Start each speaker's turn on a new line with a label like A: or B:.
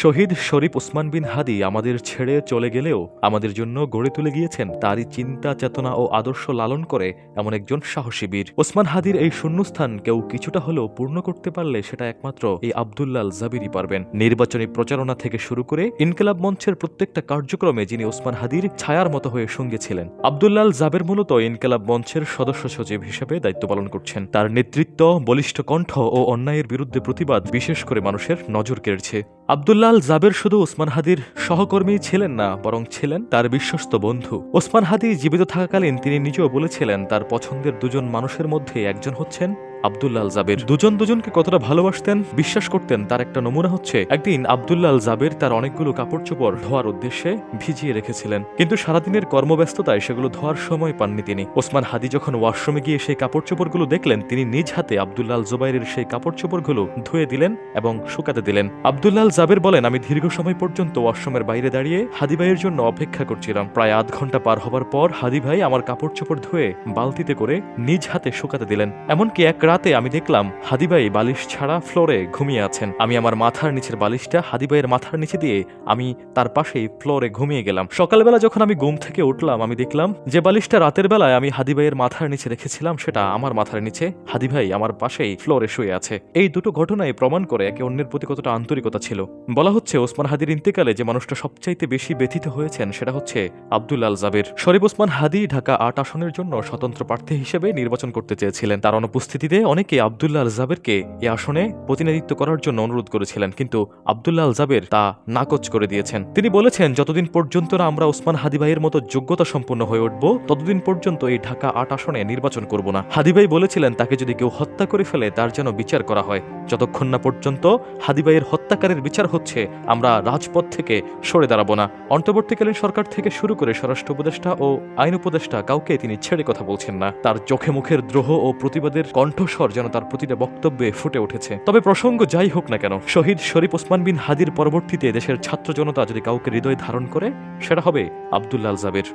A: শহীদ শরীফ ওসমান বিন হাদী আমাদের ছেড়ে চলে গেলেও আমাদের জন্য গড়ে তুলে গিয়েছেন তারই চিন্তা চেতনা ও আদর্শ লালন করে এমন একজন সাহসী বীর। ওসমান হাদীর এই শূন্যস্থান কেউ কিছুটা হলেও পূর্ণ করতে পারলে সেটা একমাত্র এই আব্দুল্লাহ আল জাবেরই পারবেন। নির্বাচনী প্রচারণা থেকে শুরু করে ইনকিলাব মঞ্চের প্রত্যেকটা কার্যক্রমে যিনি ওসমান হাদীর ছায়ার মতো হয়ে সঙ্গে ছিলেন। আব্দুল্লাহ আল জাবের মূলত ইনকিলাব মঞ্চের সদস্য সচিব হিসেবে দায়িত্ব পালন করছেন। তার নেতৃত্ব, বলিষ্ঠ কণ্ঠ ও অন্যায়ের বিরুদ্ধে প্রতিবাদ বিশেষ করে মানুষের নজর কেড়েছে। আব্দুল্লাহ আল জাবের শুধু ওসমান হাদীর সহকর্মী ছিলেন না, বরং ছিলেন তার বিশ্বস্ত বন্ধু। ওসমান হাদী জীবিত থাকাকালীন তিনি নিজেও বলেছিলেন তার পছন্দের দুজন মানুষের মধ্যে একজন হচ্ছেন আব্দুল্লাহ আল জাবের। দুজন দুজনকে কতটা ভালোবাসতেন, বিশ্বাস করতেন তার একটা নমুনা হচ্ছে একদিন আব্দুল্লাহ আল জাবের তার অনেকগুলো কাপড় চোপড় ধোয়ার উদ্দেশ্যে ভিজিয়ে রেখেছিলেন, কিন্তু সারাদিনের কর্মব্যস্ততায় সেগুলো ধোয়ার সময় পাননি তিনি। ওসমান হাদী যখন ওয়াশরুমে গিয়ে সেই কাপড় চোপড়গুলো দেখলেন, তিনি নিজ হাতে আব্দুল্লাহ আল জুবাইরের সেই কাপড় চোপড়গুলো ধুয়ে দিলেন এবং শুকাতে দিলেন। আব্দুল্লাহ আল জাবের বলেন, আমি দীর্ঘ সময় পর্যন্ত ওয়াশরুমের বাইরে দাঁড়িয়ে হাদী ভাইয়ের জন্য অপেক্ষা করছিলাম। প্রায় আধ ঘন্টা পার হবার পর হাদী ভাই আমার কাপড় চোপড় ধুয়ে বালতিতে করে নিজ হাতে শুকাতে দিলেন। এমনকি এক রাতে আমি দেখলাম হাদী ভাই বালিশ ছাড়া ফ্লোরে ঘুমিয়ে আছেন। আমি আমার মাথার নিচের বালিশটা হাদী ভাইয়ের মাথার নিচে দিয়ে আমি তার পাশেই ফ্লোরে ঘুমিয়ে গেলাম। সকালবেলা যখন আমি ঘুম থেকে উঠলাম, আমি দেখলাম যে বালিশটা রাতের বেলায় আমি হাদী ভাইয়ের মাথার নিচে রেখেছিলাম সেটা আমার মাথার নিচে, হাদী ভাই আমার পাশেই ফ্লোরে শুয়ে আছে। এই দুটো ঘটনাই প্রমাণ করে একে অন্যের প্রতি কতটা আন্তরিকতা ছিল। বলা হচ্ছে ওসমান হাদীর ইন্তেকালে যে মানুষটা সবচাইতে বেশি ব্যথিত হয়েছেন সেটা হচ্ছে আব্দুল্লাহ আল জাবের। শরীফ ওসমান হাদী ঢাকা ৮ আসনের জন্য স্বতন্ত্র প্রার্থী হিসেবে নির্বাচন করতে চেয়েছিলেন। তার অনুপস্থিতিতে অনেকে আব্দুল্লাহ আল জাবেরকে এই আসনে প্রতিনিধিত্ব করার জন্য অনুরোধ করেছিলেন, কিন্তু আব্দুল্লাহ আল জাবের তা নাকচ করে দিয়েছেন। তিনি বলেছেন, যতদিন পর্যন্ত না আমরা ওসমান হাদী ভাইয়ের মতো যোগ্যতা সম্পন্ন হয়ে উঠব, ততদিন পর্যন্ত এই ঢাকা ৮ আসনে নির্বাচন করব না। হাদী ভাই বলেছিলেন তাকে যদি কেউ হত্যা করে ফেলে তার যেন বিচার করা হয়। যতক্ষণ না পর্যন্ত হাদী ভাইয়ের হত্যাকারীর বিচার হচ্ছে, আমরা রাজপথ থেকে সরে দাঁড়াবো না। অন্তর্বর্তীকালীন সরকার থেকে শুরু করে স্বরাষ্ট্র উপদেষ্টা ও আইন উপদেষ্টা কাউকে তিনি ছেড়ে কথা বলছেন না। তার চোখে মুখের দ্রোহ ও প্রতিবাদের কণ্ঠস্বর যেন তার প্রতিটা বক্তব্যে ফুটে উঠেছে। তবে প্রসঙ্গ যাই হোক না কেন, শহীদ শরীফ ওসমান বিন হাদীর পরবর্তীতে দেশের ছাত্র জনতা যদি কাউকে হৃদয়ে ধারণ করে, সেটা হবে আব্দুল্লাহ আল জাবের।